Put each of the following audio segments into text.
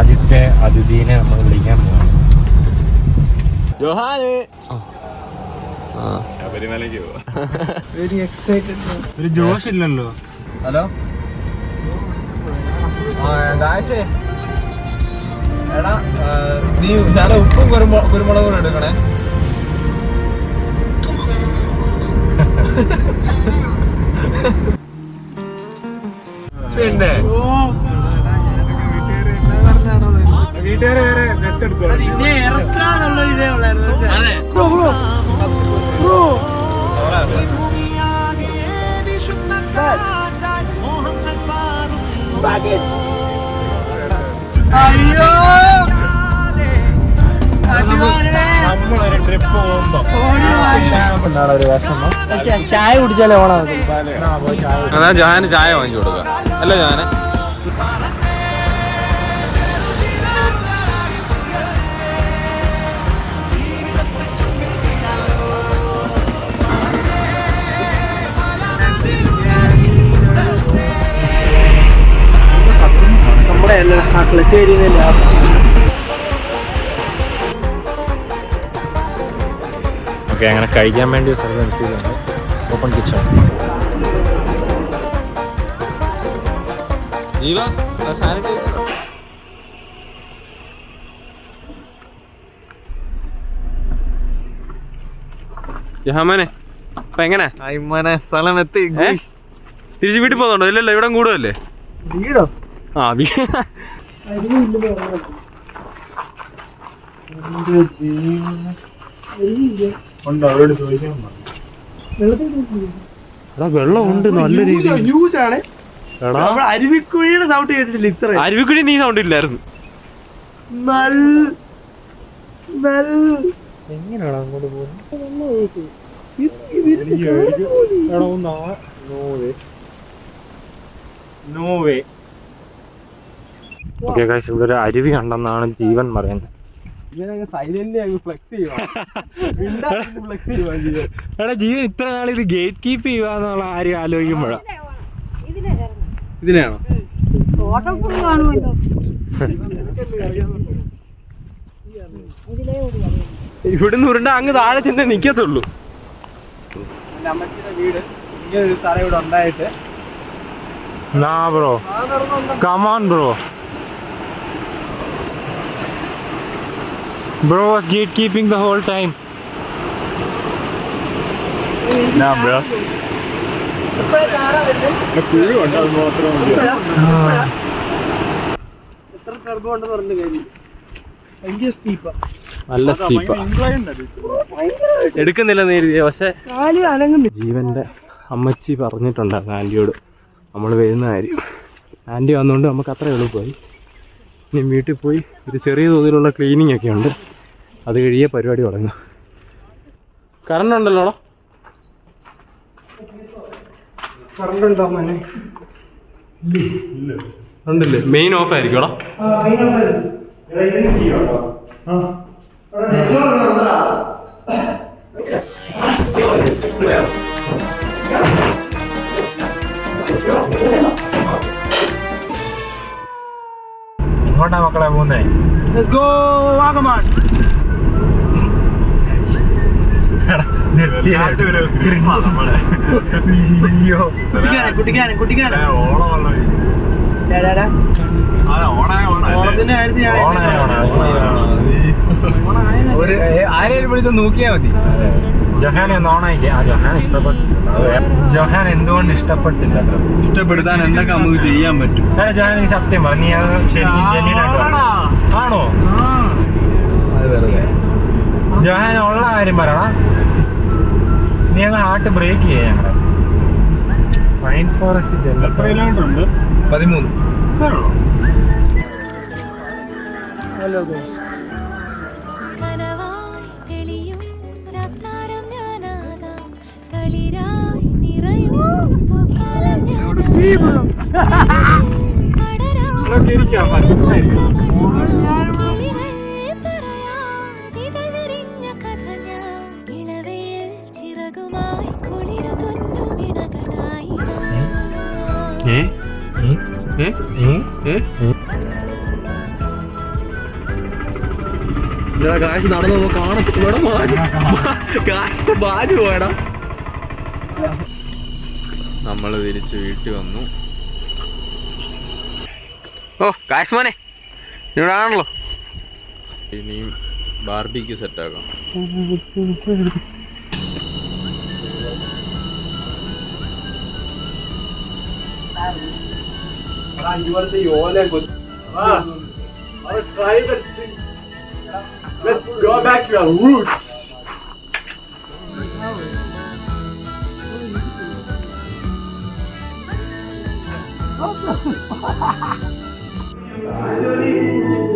ആദ്യത്തെ അതിഥീനെ നമ്മൾ വിളിക്കാൻ പോവാണ്. ശബരിമലയ്ക്ക് പോവാ. Very excited. ഒരു ജോഷ് ഇല്ലല്ലോ. ഹലോ ദാശേ, എടാ നീ ഞാൻ ഉപ്പും കുരുമുളകും എടുക്കണേ. പിന്നെ വീട്ടുകാരെ വേറെ നെത്തെടുത്തു. ഇറക്കാനുള്ള ഇതേ ഉള്ളായിരുന്നു. അയ്യോ നമ്മളൊരു ട്രിപ്പ് പോകുമ്പോ ഒരു വിഷമം. ചായ കുടിച്ചാലേ ഓണം. എന്നാ ജോഹാന് ചായ വാങ്ങിച്ചു കൊടുക്കുക. അല്ല ജോഹാന് ഓക്കെ, അങ്ങനെ കഴിക്കാൻ വേണ്ടി ഒരു സ്ഥലം നിർത്തിയിട്ടുണ്ട്. Open kitchen. ജീവ സാനിറ്റൈസർ. ജഹാമനെ അപ്പൊ എങ്ങനെ സ്ഥലം എത്തി. തിരിച്ച് വീട്ടിൽ പോകുന്നുണ്ടോ? ഇല്ലല്ലോ, ഇവിടെ കൂടുതലല്ലേ വീടോ? ആ അവരോട് ചോദിക്കാൻ. വെള്ളം ഉണ്ട് നല്ല രീതിയിൽ. അരുവിക്കുഴിയുടെ സൗണ്ട് കേട്ടിട്ടില്ല ഇത്ര. അരുവിക്കുഴി നീ സൗണ്ട് ഇല്ലായിരുന്നു. എങ്ങനെയാണ് അങ്ങോട്ട് പോകുന്നത്? ഓക്കെ ഗൈസ്, ഇവിടെ ഒരു അരുവി കണ്ടെന്നാണ് ജീവൻ പറയുന്നത്. എടാ ജീവൻ ഇത്ര നാൾ ഇത് ഗേറ്റ് കീപ്പ് ചെയ്യുക ആരും ആലോചിക്കുമ്പോഴാ. ഇതിനാണോ? ഇവിടുന്ന് ഉരുണ്ട അങ്ങ് താഴെ ചെന്ന് നിക്കത്തുള്ളൂ. എന്റെ അമ്മച്ചിയുടെ വീട് ഇങ്ങനെ ഒരു സ്ഥലം ഇവിടെ ഉണ്ടായിട്ട്. Nah bro, come on bro. Bro was gatekeeping the whole time. Nah bro. എത്ര ഗർഭം ഉണ്ടെന്ന് പറഞ്ഞു കഴിഞ്ഞു. ഭയങ്കര സ്റ്റീപ്പാ. നല്ല സ്റ്റീപ്പാ. എടുക്കുന്നില്ല നേരിയ. പക്ഷെ ജീവന്റെ അമ്മച്ചി പറഞ്ഞിട്ടുണ്ടായിരുന്നു ആൻറ്റിയോട് നമ്മൾ വരുന്ന കാര്യം. ആൻറ്റി വന്നുകൊണ്ട് നമുക്ക് അത്ര എളുപ്പമായി. ഇനി വീട്ടിൽ പോയി ഒരു ചെറിയ തോതിലുള്ള ക്ലീനിങ് ഒക്കെ ഉണ്ട്. അത് കഴിയേ പരിപാടി തുടങ്ങും. കറണ്ട് ഉണ്ടല്ലോ? കറണ്ട് ഉണ്ടോ മോനെ? ഉണ്ടല്ലേ? മെയിൻ ഓഫ് ആയിരിക്കും. എങ്ങോട്ടാ മക്കളെ പോകുന്നേ? Let's go Wagaman. കുട്ടിക്കാനെ ആരെയും വിളിച്ച് നോക്കിയാ മതി. ജൊഹാനെ ഒന്ന് ഓണായിക്കേ. ജൊഹാൻ ഇഷ്ടപ്പെട്ടില്ല. ജൊഹാൻ എന്തുകൊണ്ട് ഇഷ്ടപ്പെട്ടില്ല? ഇഷ്ടപ്പെടുത്താൻ എന്തൊക്കെ നമുക്ക് ചെയ്യാൻ പറ്റും? ജൊഹാൻ നീ സത്യം പറ, നീ അത് ശരിക്കും ജെന്യൂനായിട്ട് ആണോ? അത് വെറുതെ. ജൊഹാൻ ഉള്ള കാര്യം പറയണ. നീ അങ്ങ് ഹാർട്ട് ബ്രേക്ക് ചെയ്യാ. ഞങ്ങളെ പൈൻ ഫോറസ്റ്റ് ഉണ്ട് 13. Hello guys. കാശ് നടന്നു പോകുമ്പോ കാണത്തില്ല കാശ് ബാജ് പോയടാ. നമ്മൾ തിരിച്ച് വീട്ടിൽ വന്നു. ഓ കാശ് മോനെ ഇവിടെ ആണല്ലോ. ഇനിയും ബാർബിക്ക് സെറ്റാക്കാം. ഇതുപോലത്തെ ഈ ഓല Let's go back to our roots.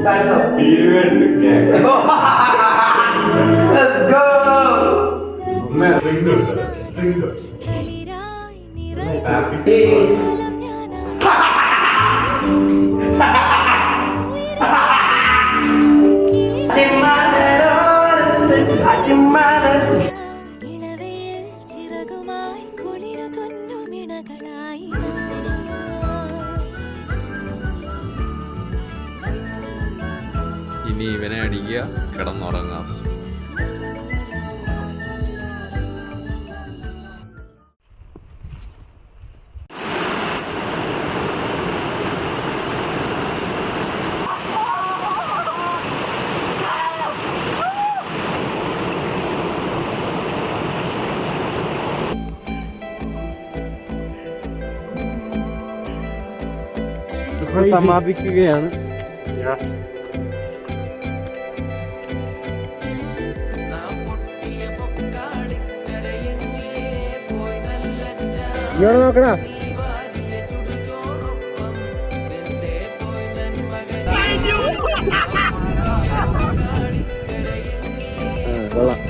That's a period gang. Let's go. Man, drink it. Happy. ഇനി ഇവനെ അടിക്കുക, കിടന്നുറങ്ങാം. സമാപിക്കുകയാണ്. ഇങ്ങോട്ട് നോക്കണ കൊള്ളാം.